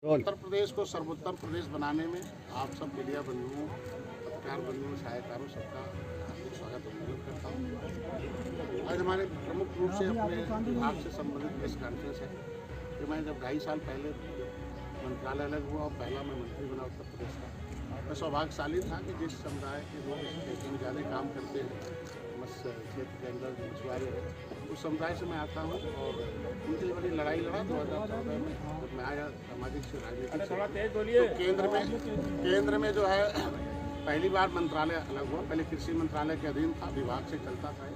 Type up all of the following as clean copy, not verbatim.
उत्तर प्रदेश को सर्वोत्तम प्रदेश बनाने में आप सब मीडिया बंधुओं, पत्रकार बंधुओं, सहायकारों सबका हार्दिक स्वागत अभिनंदन करता हूँ। आज हमारे प्रमुख रूप से अपने विभाग से संबंधित प्रेस कॉन्फ्रेंस है कि मैं जब 2.5 साल पहले मंत्रालय अलग हुआ और पहला मैं मंत्री बना उत्तर प्रदेश का, मैं सौभाग्यशाली था कि जिस समुदाय के लोग इस क्षेत्र में ज़्यादा काम करते हैं, मत्स्य क्षेत्र के अंदर मछुआरे हैं, उस समुदाय से मैं आता हूँ और उनके लिए बड़ी लड़ाई लड़ा 2014 में जब मैं आया सामाजिक से राजनीतिक से। तो केंद्र में जो है पहली बार मंत्रालय अलग हुआ। पहले कृषि मंत्रालय के अधीन था, विभाग से चलता था,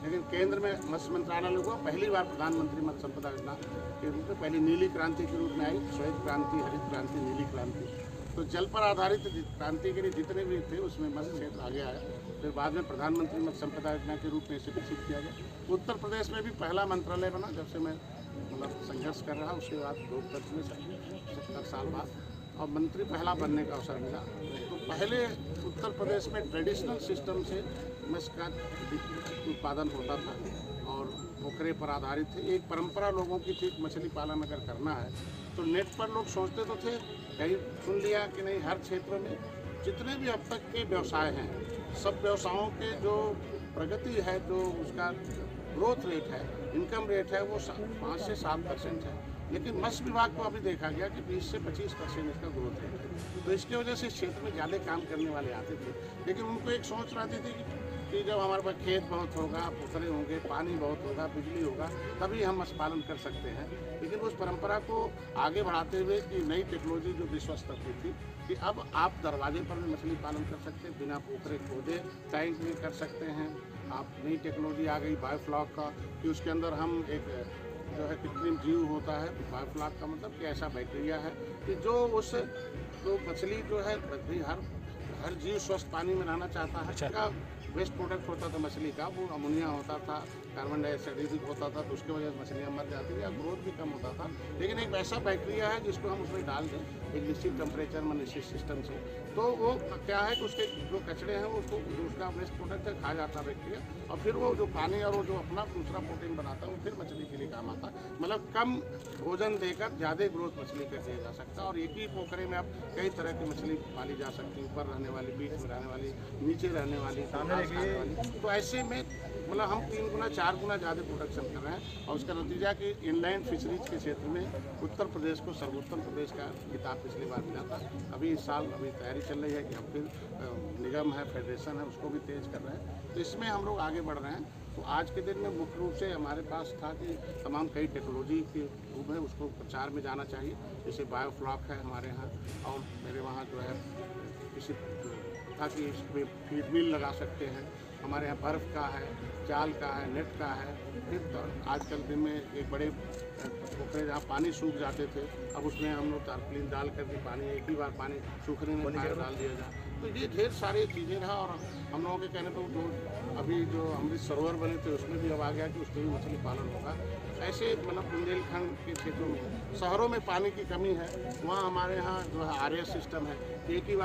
लेकिन केंद्र में मत्स्य मंत्रालय अलग हुआ। पहली बार प्रधानमंत्री मत्स्य संपदा योजना के रूप में पहली नीली क्रांति के रूप में आई, श्वेत क्रांति, हरित क्रांति, नीली क्रांति। तो जल पर आधारित क्रांति के लिए जितने भी थे उसमें मत्स्य क्षेत्र आगे आया। फिर बाद में प्रधानमंत्री मत्स्य संपदा योजना के रूप में इसे विकसित किया गया। उत्तर प्रदेश में भी पहला मंत्रालय बना जब से मैं संघर्ष कर रहा। उसके बाद लोकतंत्र में 70 साल बाद और मंत्री पहला बनने का अवसर मिला। तो पहले उत्तर प्रदेश में ट्रेडिशनल सिस्टम से मत्स्य का उत्पादन होता था और पोखरे पर आधारित थे। एक परंपरा लोगों की थी, मछली पालन अगर करना है तो नेट पर लोग सोचते तो थे, कहीं सुन लिया कि नहीं, हर क्षेत्र में जितने भी अब तक के व्यवसाय हैं, सब व्यवसायों के जो प्रगति है, जो उसका ग्रोथ रेट है, इनकम रेट है, वो 5 से 7% है। लेकिन मत्स्य विभाग को अभी देखा गया कि 20 से 25% इसका ग्रोथ रेट है। तो इसकी वजह से इस क्षेत्र में ज़्यादा काम करने वाले आते थे, लेकिन उनको एक सोच रहती थी कि जब हमारे पास खेत बहुत होगा, पोखरे होंगे, पानी बहुत होगा, बिजली होगा, तभी हम मत्स्य पालन कर सकते हैं। लेकिन उस परंपरा को आगे बढ़ाते हुए कि नई टेक्नोलॉजी जो विश्व स्तर की थी कि अब आप दरवाजे पर भी मछली पालन कर सकते हैं, बिना पोखरे खोदे टैंक में कर सकते हैं। आप नई टेक्नोलॉजी आ गई बायोफ्लॉक का, कि उसके अंदर हम एक जो है कृत्रिम जीव होता है। बायोफ्लॉक का मतलब कि ऐसा बैक्टीरिया है कि जो उस तो मछली जो है हर जीव स्वस्थ पानी में रहना चाहता है। अच्छा। वेस्ट प्रोडक्ट होता था मछली का, वो अमोनिया होता था, कार्बन डाइऑक्साइड होता था, तो उसकी वजह से मछलियाँ मर जाती थी या ग्रोथ भी कम होता था। लेकिन एक ऐसा बैक्टीरिया है जिसको हम उसमें डाल दें एक निश्चित टेम्परेचर में, निश्चित सिस्टम से, तो वो क्या है कि उसके जो कचरे हैं उसको उसका वेस्ट प्रोडक्ट है, खा जाता है बैक्टीरिया, और फिर वो जो पानी और वो जो अपना दूसरा प्रोटीन बनाता है वो फिर मछली के लिए काम आता है। मतलब कम भोजन देकर ज़्यादा ग्रोथ मछली का दिया जा सकता है। और एक ही पोखरे में अब कई तरह की मछली पाली जा सकती है, ऊपर रहने वाली, बीच में रहने वाली, नीचे रहने वाली, सामने रहने वाली। तो ऐसे में मतलब हम 3 गुना 4 गुना ज़्यादा प्रोडक्शन कर रहे हैं और उसका नतीजा कि इनलैंड फिशरीज के क्षेत्र में उत्तर प्रदेश को सर्वोत्तम प्रदेश का खिताब पिछली बार मिला था। अभी इस साल अभी तैयारी चल रही है कि हम फिर निगम है, फेडरेशन है, उसको भी तेज कर रहे हैं। तो इसमें हम लोग आगे बढ़ रहे हैं। तो आज के दिन में मुख्य रूप से हमारे पास था कि तमाम कई टेक्नोलॉजी के रूप है, उसको प्रचार में जाना चाहिए। जैसे बायोफ्लॉक है हमारे यहाँ, और मेरे वहाँ जो है किसी ताकि इसमें फीड मिल लगा सकते हैं। हमारे यहाँ बर्फ़ का है, जाल का है, नेट का है। फिर तो आजकल दिन में एक बड़े पोखरे जहाँ पानी सूख जाते थे, अब उसमें हम लोग टारपलिन डाल करके पानी एक ही बार पानी सूखने में डाल दिया जाए। तो ये ढेर सारी चीज़ें रहा। और हम लोगों के कहने पर जो अभी जो अमृत सरोवर बने थे उसमें भी अब आ गया कि उसमें भी मछली पालन होगा। ऐसे मतलब बुंदेलखंड के क्षेत्रों में, शहरों में पानी की कमी है, वहाँ हमारे यहाँ जो है RS सिस्टम है, एक ही बार